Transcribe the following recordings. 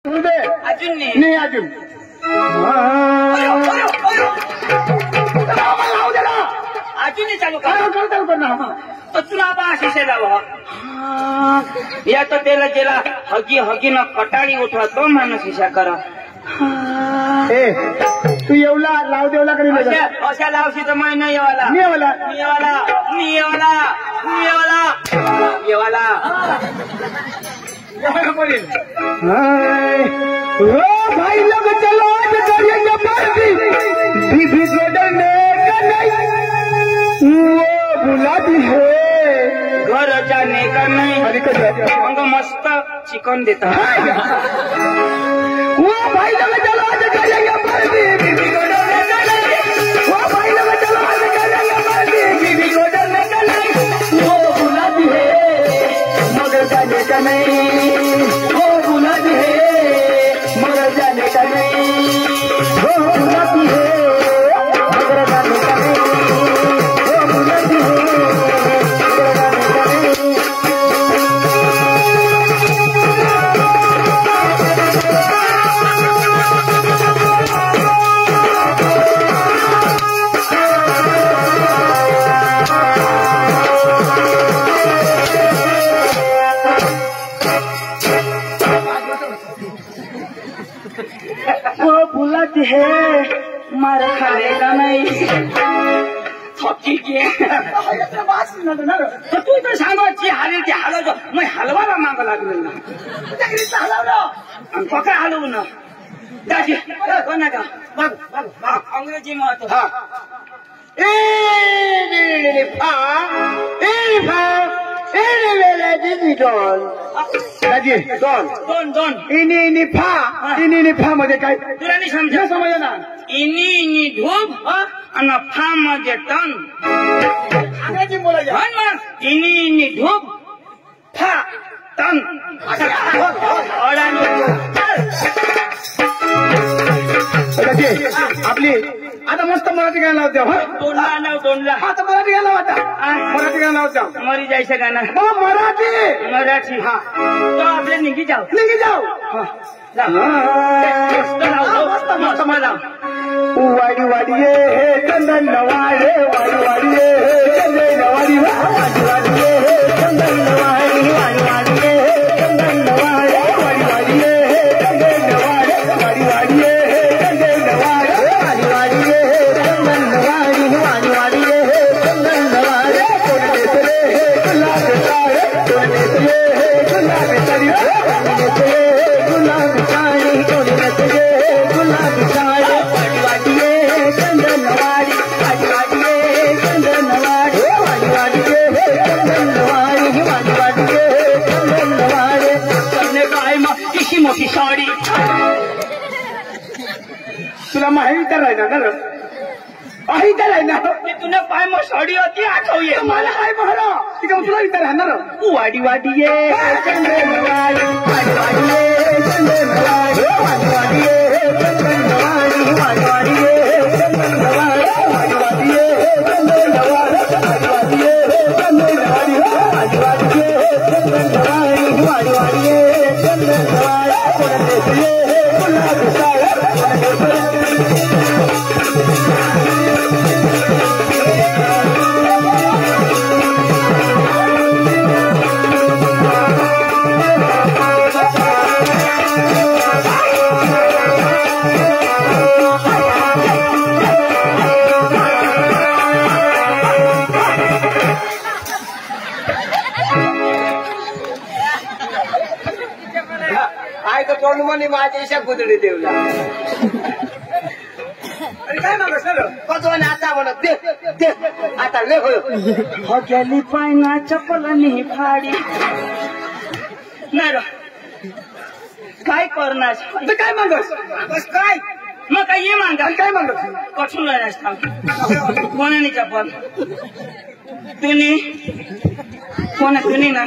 अजून नाही अजून अजून चालू कर ना तुला आशिषे जावं या तर त्याला ज्याला हगी हगी न कटाळी उठवा तो माणूस हिशा करा तू येवला लाव देवला कधी अशा लावशी तर मै नाही येवाला भाई लोग चलो आज करेंगे पार्टी बीबी को डरने का नहीं वो बुलाती है घर जाने का नहीं मग मस्त चिकन देता वो भाई लोग चलो आज करेंगे पार्टी बीबी को डरने का नहीं वो भाई लोग चलो आज करेंगे पार्टी बीबी को डरने का नहीं वो बुलाती है मगर जाने का नहीं वो बुलाती है मगर जाने का नहीं वो बुलाती है मगर जाने का नहीं वो बुलाती है मगर जाने का नहीं वो बुलाती है मार खाएगा नहीं थकी के तू तर सांगायची हालेल ते हलवतो मग हलवायला मागं लागलं ना हलवलं पका हलवू ना कोणा का बघ अंग्रेजी महत्व दोन इनी फा मध्ये काय तुला नाही समजा समजा ना इनी धूप आणि फा मध्ये टन अंग्रेजी बोलायचं इनी धूप फा टन आपली आता मस्त मराठी गाणं लावते दोनला आता मराठी गाणं लावता मराठी गाणं लावता मरी जायचं गाणं मराठी हा तो आपले निघी जाऊ मस्त वाडी वाडी हे चंदन वाडे वाडी वाडी हे चंदन वाडी वाडी वाडी हे चंदन वाडी वाडी वाडी हे चंदन वाडे वाडी वाडी हे चंदन वाडे वाडी वाडी हे चंदन वाडे वाडी वाडी हे चंदन वाडी वाडी वाडी हे चंदन वाडे कोण देसरे हे गुलाब साडे कोण देसरे हे गुलाब साडी कोण देसरे हे गुलाब साडी कोण देसरे हे गुलाब साडी वाडी वाडी हे चंदन वाडी वाडी वाडी हे चंदन वाडी वाडी वाडी हे चंदन वाडी वाडी वाडी हे चंदन वाडी सबने काय मग किशी मोठी साडी तुला माहिती तर आहे ना माहिती तर आहे ना तुला पाय मग साडी होती आठवये मला काय बघा ती का तुला विचार राहणार वाडी वाडी ये चंदन वाडी वाडी वाडी हे चंदन वाडी वाडी वाडी हे चंदन वाडी वाडी वाडी हे चंदन वाडी वाडी वाडी हे चंदन वाडी वाडी वाडी हे चंदन वाडी वाडी वाडी हे चंदन वाडी वाडी वाडी हे चंदन वाडी कोण देसरे हे गुलाब साडे तोंड म्हणे माझ्या इशा गुदडी देवला अरे काय मागस कचवाने आता म्हणत दे आता ले हो गेली पायना चपलनी फाडी नाही काय करणार काय मागस काय मग काय ये मागा काय मागस कठून राहणार कोणाने चपल तुम्ही ना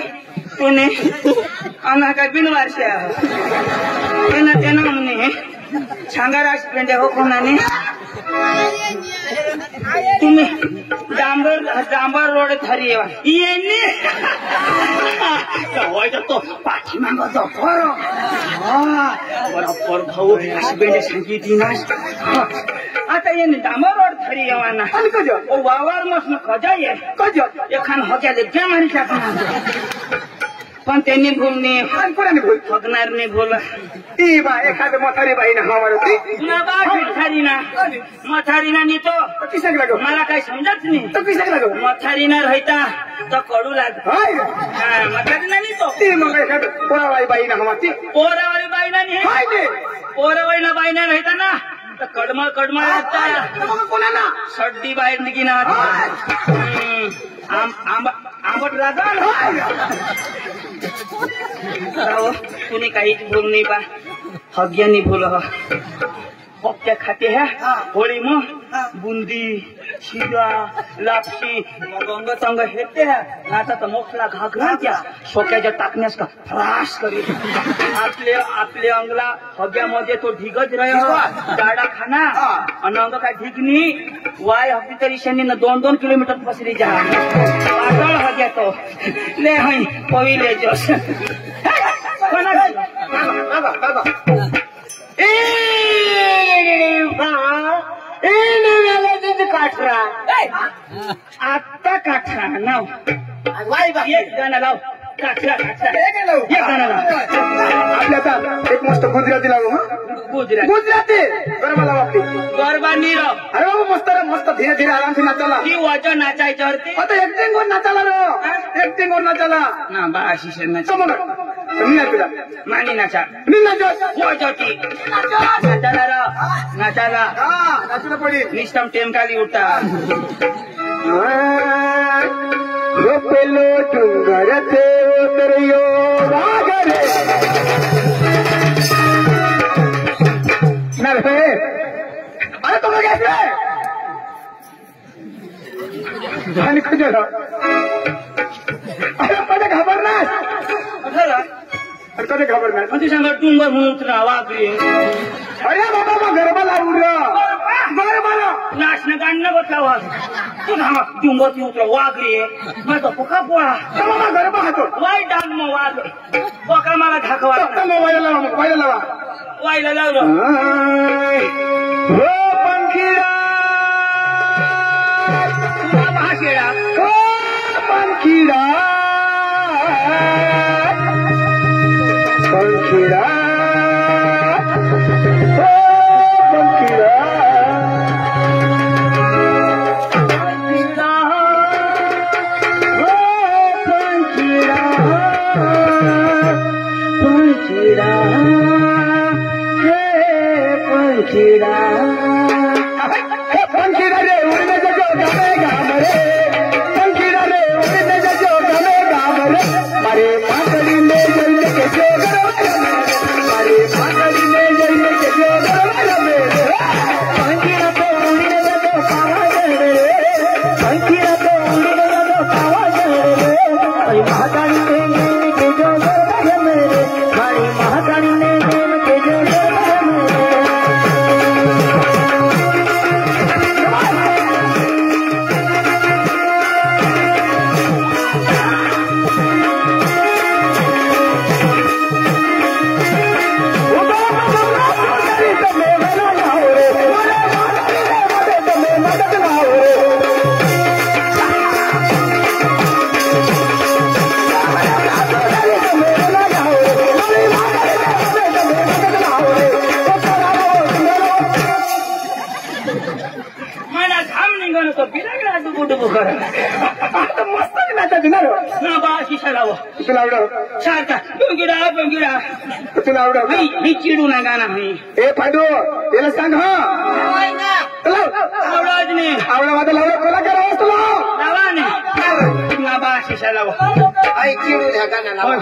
तुम्ही आम्हा काय बिनवारशे त्यानं म्हणे सांगा राजपेंडे हो कोणाने तुम्ही डांबर रोड थारी येणे तो पाठीमाग जातो बरोबर भाऊ हसबेंड सांगितली ना आता येणे डांबर रोड थारी येवाना वावर मस्त खजा ये एखान हक्याले क्या मारी टाकणार पण त्यांनी भूलने कोणाने फगणार नाही बोला ती बा एखाद म्हातारी बाई ना हमार होती ना बा मथारीना नाही तो किसक लागो मला काही समजत नाही तो किसक लागो मथारीना रहता तो कडू लाग मथारीना नाही तो ती मग एखाद पोरावाई बाई ना हमाती पोरावाई बाई ना नाही पोरावाई ना बाई ना रहता ना तो कडमा रहता कोणाला सड्डी बाहेर निघिना आंबट राजा कुणी काही भूल नाही बा हग्यानी भूल पक्क्या खाते है होळी मग बुंदी शिरा लापशी गंग तंग हेते है आता तर मोठला घाघरा त्या शोक्याच्या टाकण्यास का फ्रास करी आपले अंगला हग्यामध्ये तो ढिगच रह डाडा खाना आणि अंग काय ढिगनी वाय हफ्ती तरी शनी न 2-2 किलोमीटर पसरी जा पातळ हग्या तो ले हई पहिले जोश आता काठरा नाव एक गाणं लाव काठरा एक गाणं लाव आपल्या एक मस्त गुजराती लावू गुजराती गरबा लावा गरबा नीरव अरे बाबा मस्त धीरे धीरे आराम से नाचाला ती वजन नाचायच्यावरती आता एक्टिंग वर नाचाला एक्टिंग वर नाचाला ना बा आशिष नाचा मानी नाचा वजती नाचाला नाचलं पडी निष्ठम टेमकाली उठा पेलो डुंगर ते उतरियो वाघरे अरे तुम लोग कैसे जान खुद अरे कधी घाबरणार कधी घाबरणार म्हणजे सांगा डुंगर म्हणून उतरा वाघरी अरे बाबा मग गरबा लावून गरबा नाचणं गाणं बसला वाघ तू सांगा डुंगर उतरा वाघरी माझा पोका पोळा बाबा गरबा हातो वाय डांग मग वाघ पोका मला धाकवा वायला लावा वायला लावलं हो पंखीरा भाषेडा हो पंखीरा पंखीरा पंखीरा रे उड़ने जो गमे गामरे पंखीरा रे उड़ने जो गमे गामरे मारे मातड़ी में जइने के जो मारे मातड़ी में जइने के जो पंखीरा तो उड़ने जो पावा रे पंखीरा तो उड़ने जो पावा रे मातड़ी में जइने के जो मेरे मारे मातड़ी में जइने के जो चिडू ना गाणं ए फायदो याला सांग हा आवडाच नाही आवडा माझा लावला कोला करावं तुला लावा नाही ना बा शिशा लावा आई चिडू ह्या गाणं लावा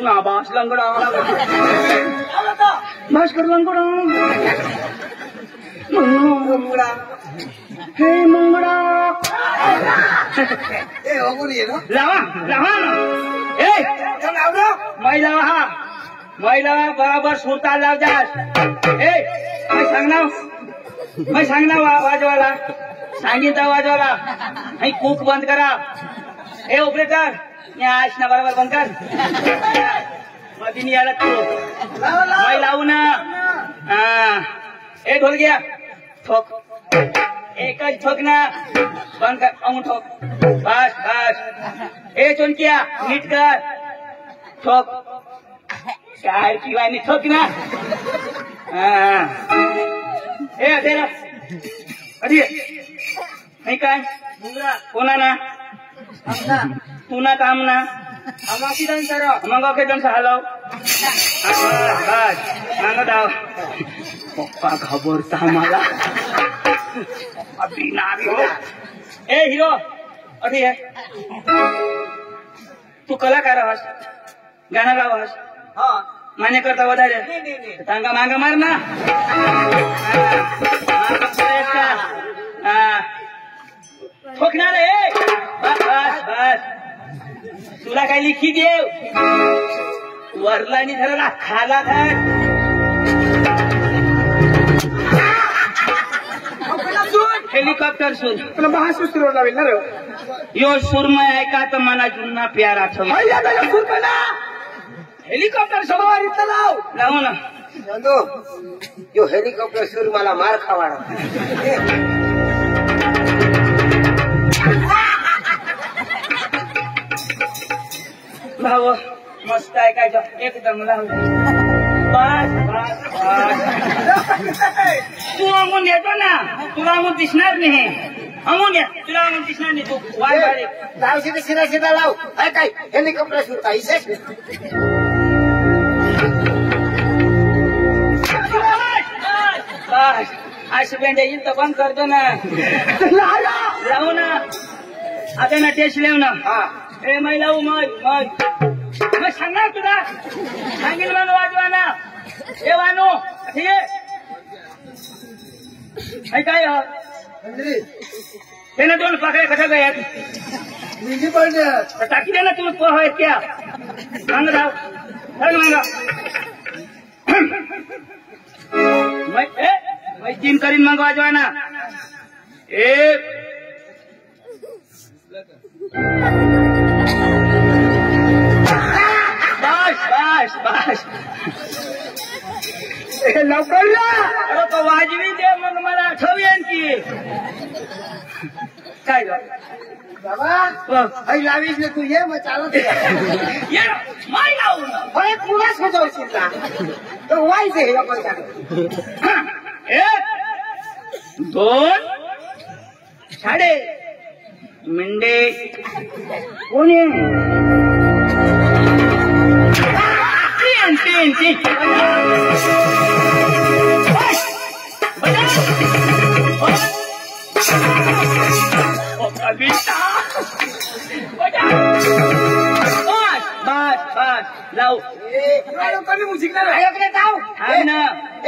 ना बास लंगडा भास्कर लंगडा मंगडा हे मंगडा लावा लावा ना ए महिला हा महिला बराबर सुरता लाव जास ए काय सांग ना मग सांग ना वाजवाला सांगितलं वाजवाला आणि कूक बंद करा ए ऑपरेटर आज ना बरोबर बंद कर मधी आला तू मैं लावू ना हा ए ढोल गया ठोक एकच ठोक ना बंद कर अमू ठोक बस बस ए चोनकिया नीट कर ठोक शायर की वाणी ठोक ना ए अधेरा अधी नाही काय कोणा ना तू ना काम ना मग ओके जण हलव बस मांग दाव पप्पा घाबरता मला ए हिरो अठी है तू कलाकार हस गाणं गावस मान्य करता वधारे तांगा मांग मार ना ठोकणार रे बस बस बस तुला काय लिखी देव वरलानी धरला खाला धर हेलिकॉप्टर सूर तुला महासूर सुरू लावेल ना रे यो सूरमय ऐका तर मना जुना प्यार आठव हेलिकॉप्टर सवार इथं लावू ना यो हेलिकॉप्टर सूर मला मार खावाडा भाऊ मस्त ऐकायचं एकदम लावू बस बस बस तू अमून येतो ना तुला अमून दिसणार नाही अमून ये तुला अमून दिसणार नाही तू वाय वाय लाव सीधा सीधा सीधा लाव काय हेलिकॉप्टर सूर काही बस अशी बेंड येईल तर बंद करतो ना लावू ना आता ना टेस्ट लेव ना ए मै लावू मग सांगणार तुला सांगेल मला वाजवा ना ए वानू ठीक आहे काय ते ना दोन पाकड्या कशा गयात टाकी दे ना तुम्ही पोह आहेत त्या सांग राव मैं तीन करीन मग वाजवा ना एक बस बस बस लवकर ना अरे तो वाजवी दे मग मला आठवेन की काय बाबा लावीस ना तू ये मग चालत ये माय लावू ना पुरा सजवशील ना तर व्हायचं हे आपण एक दोन साडे मिंडे कोणी तीन तीन तीन बस बस लाव कमी म्युझिक ना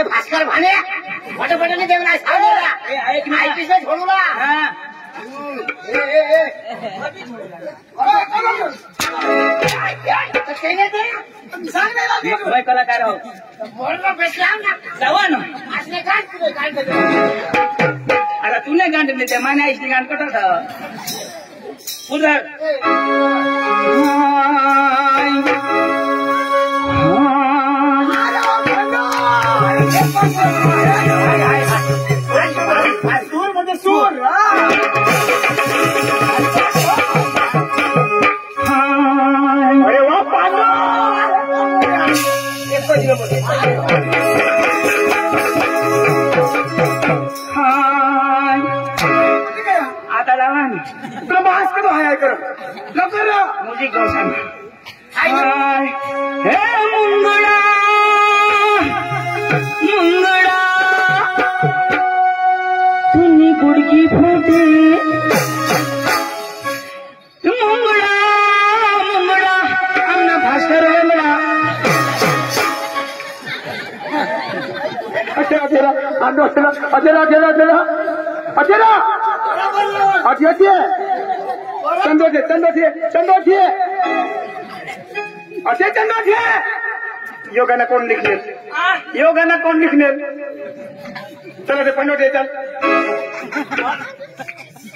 भास्कर भाने मोठे मोठे देवला ऐक ना छोडू ना मैं कलाकार हो जावा ना अरे तूने गांड देते मैंने इसने गांड कटा था उधर सूर म्हणजे सूर अरे वा पांडू आता लावा ना तुला मास्क कधी हाय कर लवकर म्युझिक गाऊ सांग हे मुंगडा मुंगडा तुम्ही गुडगी फुटे मुंगडा मुंगडा आमना भास्कर वेगळा अचेरा चंदो थे यो गाना कोण लिखले यो गाना कोण लिखले चला ते पंडोटे चल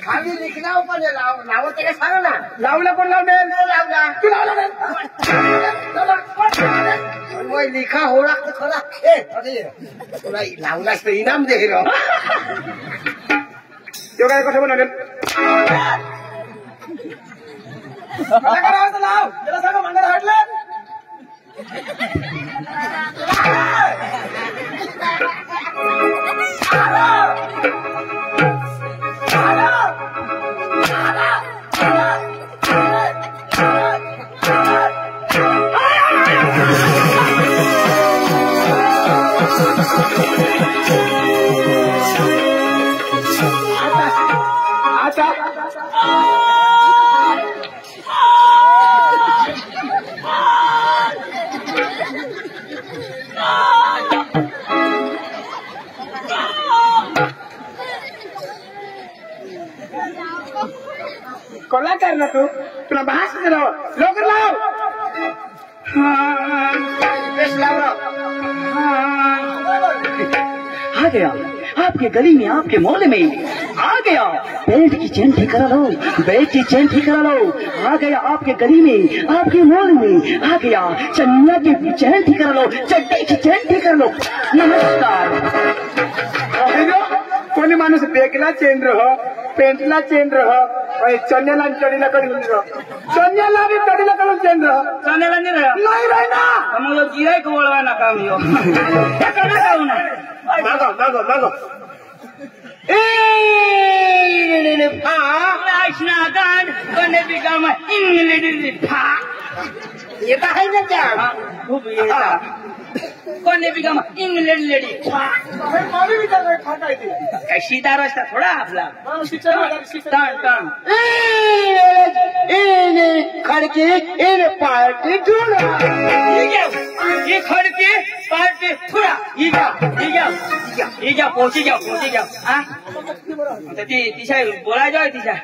खाली लिखना पण लावत ते सांग ना लावला कोण लावले लावला तू लावला ओय लिखा हो लागत खरा ए तुला लावलास तर इनाम दे रे यो गाना कसं बनवले मला करावं लाव त्याला सांगा मंगळ हटले कलाकार ना तू तुला भास लाव लवकर लाव आ गया आपके गली में आपके मोहल्ले में आ गया बेल्ट की चेन ठीक करा लो बेल्ट की चेन ठीक करा लो आ गया आपके गली में आपके मोहल्ले में आ गया चन्या की चेन ठीक करा लो चड्डी की चेन ठीक कर लो नमस्कार कोणी माणूस बेगला चेन रह पेंटला चेन रह चन्याला आणि चढीला कधी रह चन्याला आणि चढीला करून चेन रह चन्याला नाही रहा नाही राहिना मग गिराय को वळवा ना काम यो मागो मागो मागो गांड कोणी बी काम इंग्लिश फा येत आहे ना त्या खूप येतात कोणी बी काम इंग्लंड लेडी काय सीधा रस्ता थोडा आपला खडके इन पार्टी ये खडके पार्टी थोडा ही घ्या पोहोची घ्या तिच्या बोला जाय तिच्या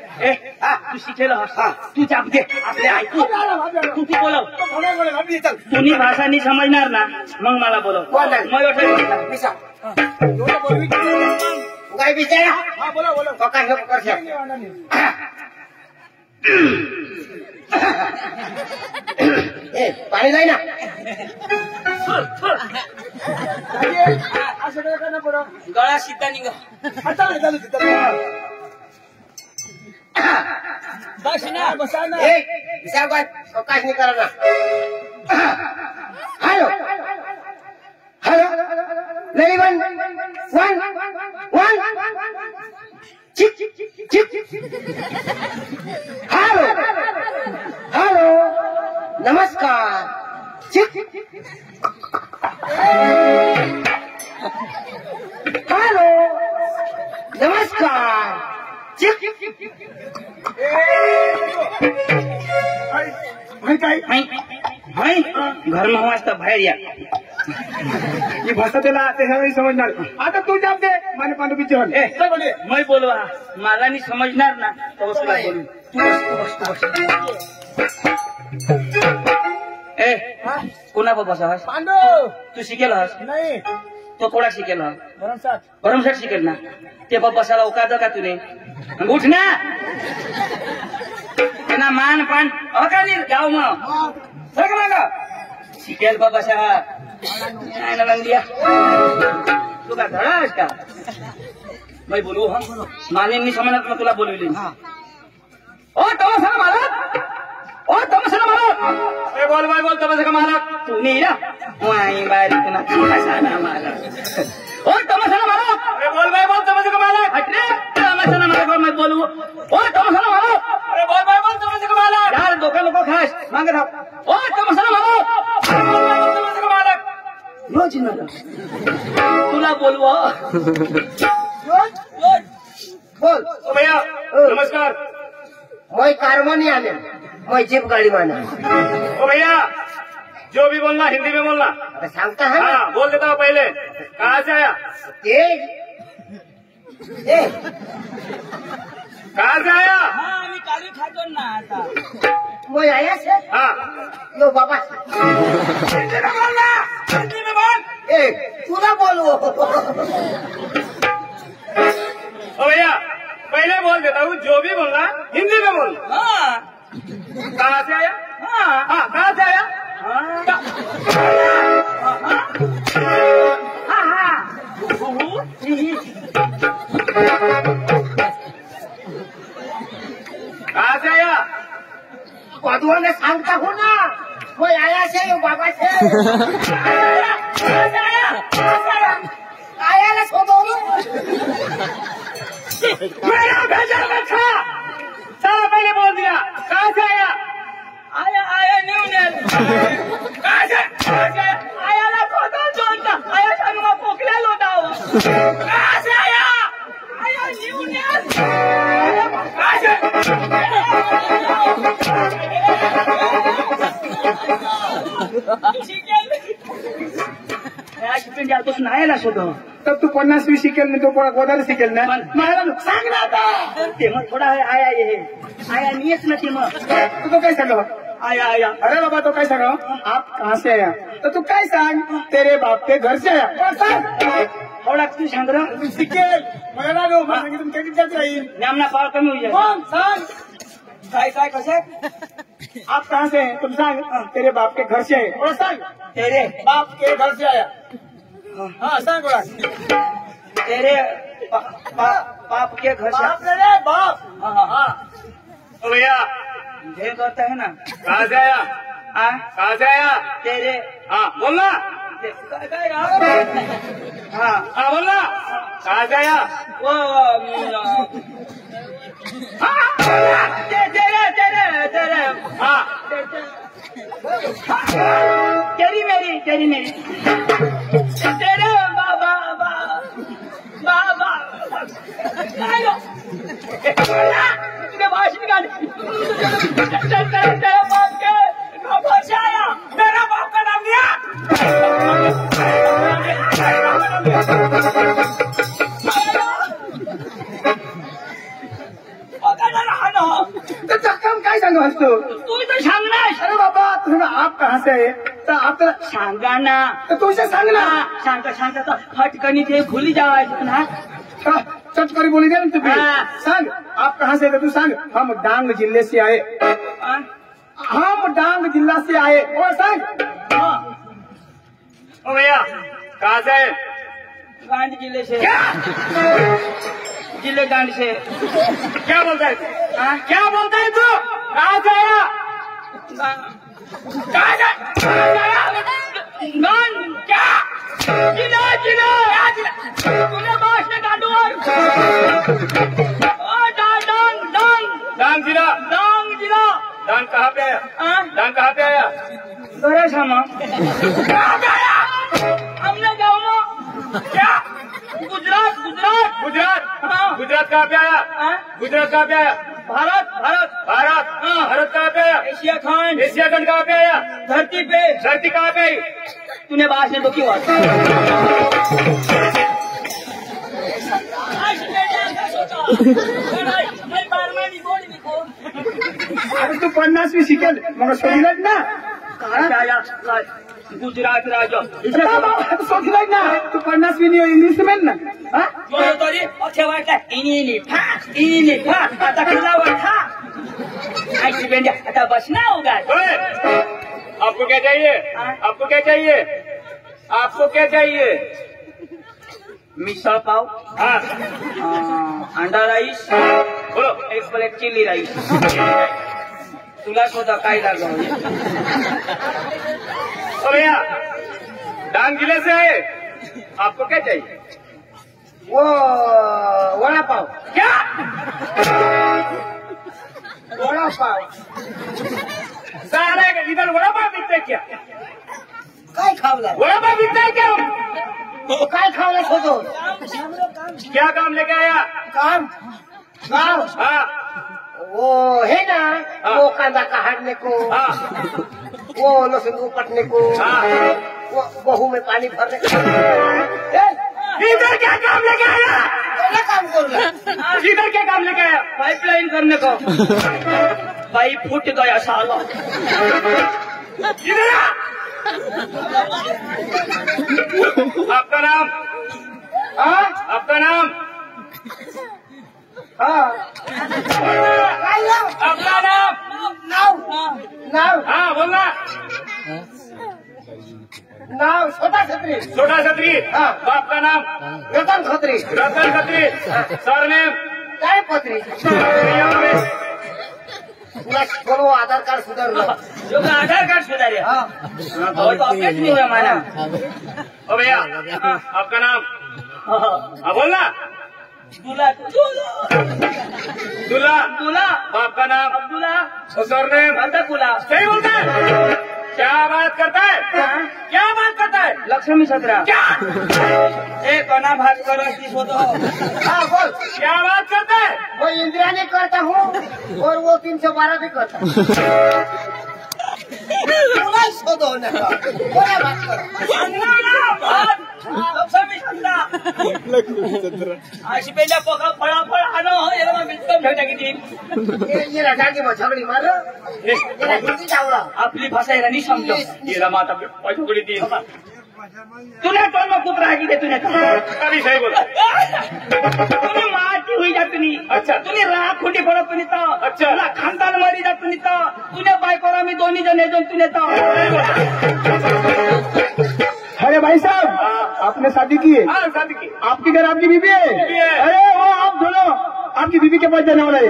तू शिकेल तू चाप दे आपले ऐकू तू बोलव तुम्ही भाषा नाही समजणार ना मग मला बोलव काय विचारा पाणी जाई ना गळा सीधा निघा काश नाही करा ना हॅलो हॅलो नाही वन हॅलो हॅलो नमस्कार हॅलो नमस्कार घर में वाजता बाहेर या ही भाषा त्याला त्याच्यावेळी समजणार आता तू जाप दे माने पांडू पिचे मैं बोलवा मला नाही समजणार ना तर तुला बोलू ए कोणा बसा हस पांडू तू शिकेल हस नाही तो कोणा शिकेल भरमसाठ शिकेल ना ते बसायला उकाद का तुने उठ ना त्यांना मान पान का नाही गाव मग सर का शिकेल बसा नाही ना दिया तू का धडा आहेस का मैं बोलू हा मानेंनी समजणार मग तुला बोलविले ओ तमसा मालक ओ तमसा मालक बोल तमसा का मालक तू नाही ना वाई बारीक ना तमसा मालक ओ तमसा मालक बोल तमसा का मालक हटरे तमसा मालक मैं बोलू ओ तमसा मालक बोल तमसा का मालक यार दोघं लोक खास मागे राह ओ तमसा मालक तमसा का मालक रोज ना तुला बोलवा बोल भैया नमस्कार मैं कारवा नहीं आने मैं जीप गाड़ी माना ओ भैया जो भी बोलना हिंदी में बोलना अरे सांगता है हाँ बोल देता हूँ पहले कहाँ से आया कहाँ से आया? हाँ मी काली खातो ना आता वो आया से हाँ लो बाबा हिंदी में बोलना हिंदी में बोल ए पूरा बोलो ओ भैया पहले बोल देता हूँ, जो भी बोलना हिंदी में बोल। हाँ कहाँ से आया? हाँ हाँ कहाँ से आया? हाँ हाँ हाँ कहाँ से आया? कदुआ ने सांगता हूँ ना वो आया से यो बाबा से आया ना छोड़ो मेरा भेजा मत खा। सारा पहले बोल दिया। कहाँ से आया? आया आया न्यू नेल कहाँ से आया? आया ना खोटो जोड़ता आया संगमा पोकला लोटाओ कहाँ से आया? आया न्यू नेल कहाँ से? तो सुनायला शोधो तब तू 50 शिकेल नाही तो गोदारी शिकेल ना मला सांग ना आता ते मग थोडा वेळ आया ये आया नियत ना ते मग तू तो काय सांगा आया आया अरे बाबा तो काय सांगा आप कहाँ से आया तो तू काय सांग तेरे बाप के घर से आया और सांग थोडा तू सांग ना शिकेल मला ना गो मला सांगितलं कधी जात राहील नामना पावर कमी होईल मग सांग काय काय कसं आप कहाँ से हैं तुम सांग तेरे बाप के घर से आए और सांग तेरे बाप के घर से आया हाँ सांग बोला तेरे बाप के घर से बाप रे बाप हाँ हाँ हाँ ओ भैया ढेर करता है ना कहाँ से आया? कहाँ से आया? तेरे हाँ बोलना। हाँ हाँ बोलना। कहाँ से आया? वो तेरे तेरे तेरे हाँ तेरी मेरी तेरी मेरी तेरे बाबा बाबा तुझे भाषण का तेरे बाप के बाबा से आया मेरा बाप का नाम दिया तो चक्कम काय सांगा तू तू तो सांगना अरे बाबा तुम्ही आप कहाँ से आए तर आप सांगा ना तो तुझे सांग ना सांगता सांगता तर फटकनी ते भुली जावायचं ना चटकरी बोली दे ना तुम्ही हाँ। सांग आप कहाँ से थे तू सांग हम डांग जिले से आए हम डांग जिला से आए और सांग ओ भैया कहाँ से आए? गांड जिले से जिले गांड से क्या बोलता है? हाँ? क्या बोलता है तू? कहाँ से आया? कहाँ से आया? गांड क्या जिला जिला तूने बात से गांडू डांग डांग डांग डांग जिला। डांग जिला डांग कहाँ पे आया? हाँ? डांग कहाँ पे आया? घरे सामा कहाँ पे आया? हमने गाँव में क्या? गुजरात गुजरात गुजरात। हाँ। गुजरात कहाँ पे आया? हाँ? गुजरात कहाँ पे आया? भारत भारत भारत। हाँ। भारत कहाँ पे आया? एशिया खंड एशिया खंड कहाँ पे आया? धरती पे धरती कहाँ पे आई? तूने बात ने तो क्यों अरे तू 50 शिकेल मग सोडीलाच ना गुजरात राज्य सोडीलाच ना तू 50 इंग्लिश में ना हाँ? तरी अच्छे वाटलं इनी फा आता किल्ला वाटा ऐसी बेंड्या आता बस ना होगा ओए, आपको क्या चाहिए? हाँ? आपको क्या चाहिए? आपको क्या चाहिए? मिसळ पाव हाँ अंडा राईस बोलो। एक प्लेट चिली राईस तुला स्वतः काय लागलं ओ भैया डांग जिले से आए, आपको क्या चाहिए? वो वड़ा पाव क्या? वड़ा पाव सारे इधर वड़ा पाव बिकते है क्या? काय खावला वड़ा पाव बिकता है क्या? काय खावला खोदो क्या काम लेके आया? काम काम हाँ वो है ना हाँ। वो कांदा काटने को हाँ वो लहसुन उपटने को हाँ। वो गहूं में पानी भरने को इधर क्या काम लेके आया? वाला काम करूंगा। इधर क्या काम लेके आया? पाइपलाइन करने को भाई फूट गया साला। इधर आ। आपका नाम? हाँ आपका नाम? हाँ आपका नाम? नाव नाव हाँ बोलना। नाव छोटा छतरी छोटा छतरी। हाँ। बाप का नाम? रतन खत्री रतन खत्री। सरनेम? काय पत्री तुला बोलो आधार कार्ड सुधारलं जो का आधार कार्ड सुधारे हाँ तो अपडेट नहीं हुआ माना। ओ भैया आपका नाम? हाँ बोलना। दूल्हा दूल्हा। दूल्हा बाप का नाम? अब्दुल्ला और सरनेम? अंतकुला सही बोलता है। क्या बात करता है? क्या बात करता है? लक्ष्मी सत्रा क्या? एक कना भाग करो किस हो तो हाँ बोल क्या बात करता है? वो इंद्राणी करता हूँ और वो 312 भी करता बोला शोधो ना बोला बात करो लक्ष्मी सत्रा अशी पहिल्या पोका फळाफळ आणो याला मग बिलकुल भेटा किती ये राजाची मग झगडी मार ये हिंदी जावला आपली भाषा याला नाही समजो ये माता पैठुकड़ी दी। तुने टोल में कुत्रा है कि तूने अभी सही बोला। तुम्ही माती हुई जा तुम्ही अच्छा। तुम्ही राख खोटी पडत तुम्ही तर अच्छा। तुला खानदान मरी जा तुम्ही तर तुने बायकोरा मी दोन्ही जण येतो तुने तर अरे भाई साहब आपने शादी की है हाँ शादी की। आपके घर आपकी बीबी है बीबी है। अरे वो आप दोनों आपकी बीबी के पास जाने वाला है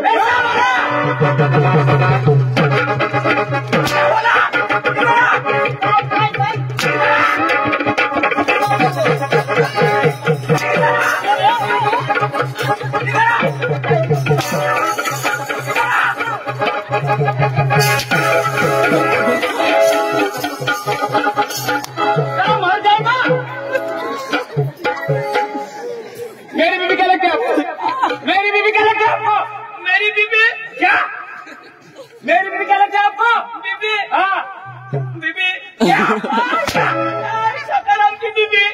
मर जाएगा। मेरी बीबी क्या लगती है आपको? मेरी बीबी क्या लगती है आपको? मेरी बीबी क्या? मेरी बीबी क्या लगती है आपको? बीबी हाँ बीबी क्या? सकाराम की बीबी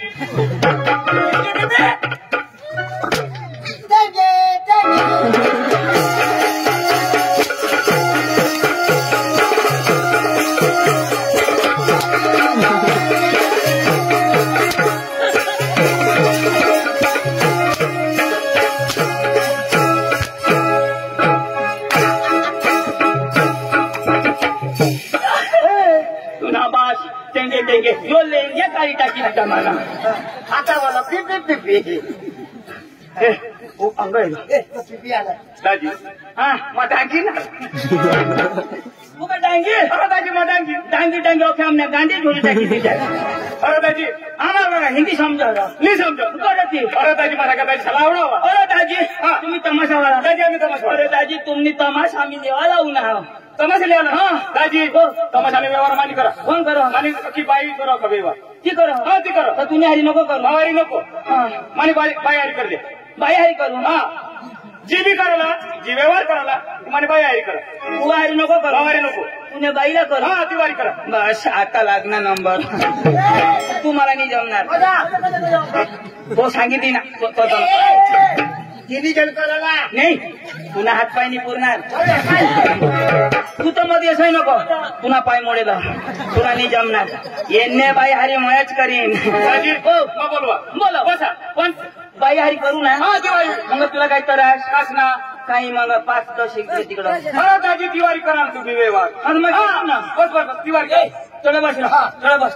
देंगे जो लेंगे गाड़ी टाकी ना जमाना आता वाला पिपी वो अंगल पिपी आला दादी हाँ मटांगी ना वो बताएंगे अरे दादी मैं डांगी। डांगी डांगी ओके हमने गांधी झोली टाकी दी जाए अरे दादी हमारा हिंदी समझा नहीं समझो। करती अरे दादी मला का दादी सलाह उडावा। अरे दाजी तुम्ही तमाशा वाला दादी आम्ही तमाशा अरे दाजी तुम्ही तमाशा आम्ही देवाला उन्हा तमाशा लिहा हाँ दाजी तमाशाने व्यवहार मानी करा फोन करो मानी की बाई करो का व्यवहार ती करो हाँ ती करो तर तुम्ही हरी नको करू बाई नको हाँ मानी बाई हरी कर दे बाई हरी करू हाँ जी भी कराला जी व्यवहार कराला माने बाई हरी करा तू हरी नको करू बाई नको तुने बाईला करू हाँ दिवाळी करा बस आता लागणार नंबर तुम्हाला नाही जमणार तो सांगितली ना किती जण करायला नाही पुन्हा हात पाय नाही पुरणार तू तर मध्ये असं नको पुन्हा पाय मोडेला तुला नाही जमणार येणे बाई हरी मयाच करीन दाजी हो मग बोलवा बोला बसा पण बाई हरी करू ना हाँ दिवाळी मग तुला काय त्रास कास ना काही मग 5-10 इकडे तिकडं अरे दाजी दिवाळी करा ना तुम्ही व्यवहार आणि मग हाँ, ना बस बस बस दिवाळी चढ बस चढ बस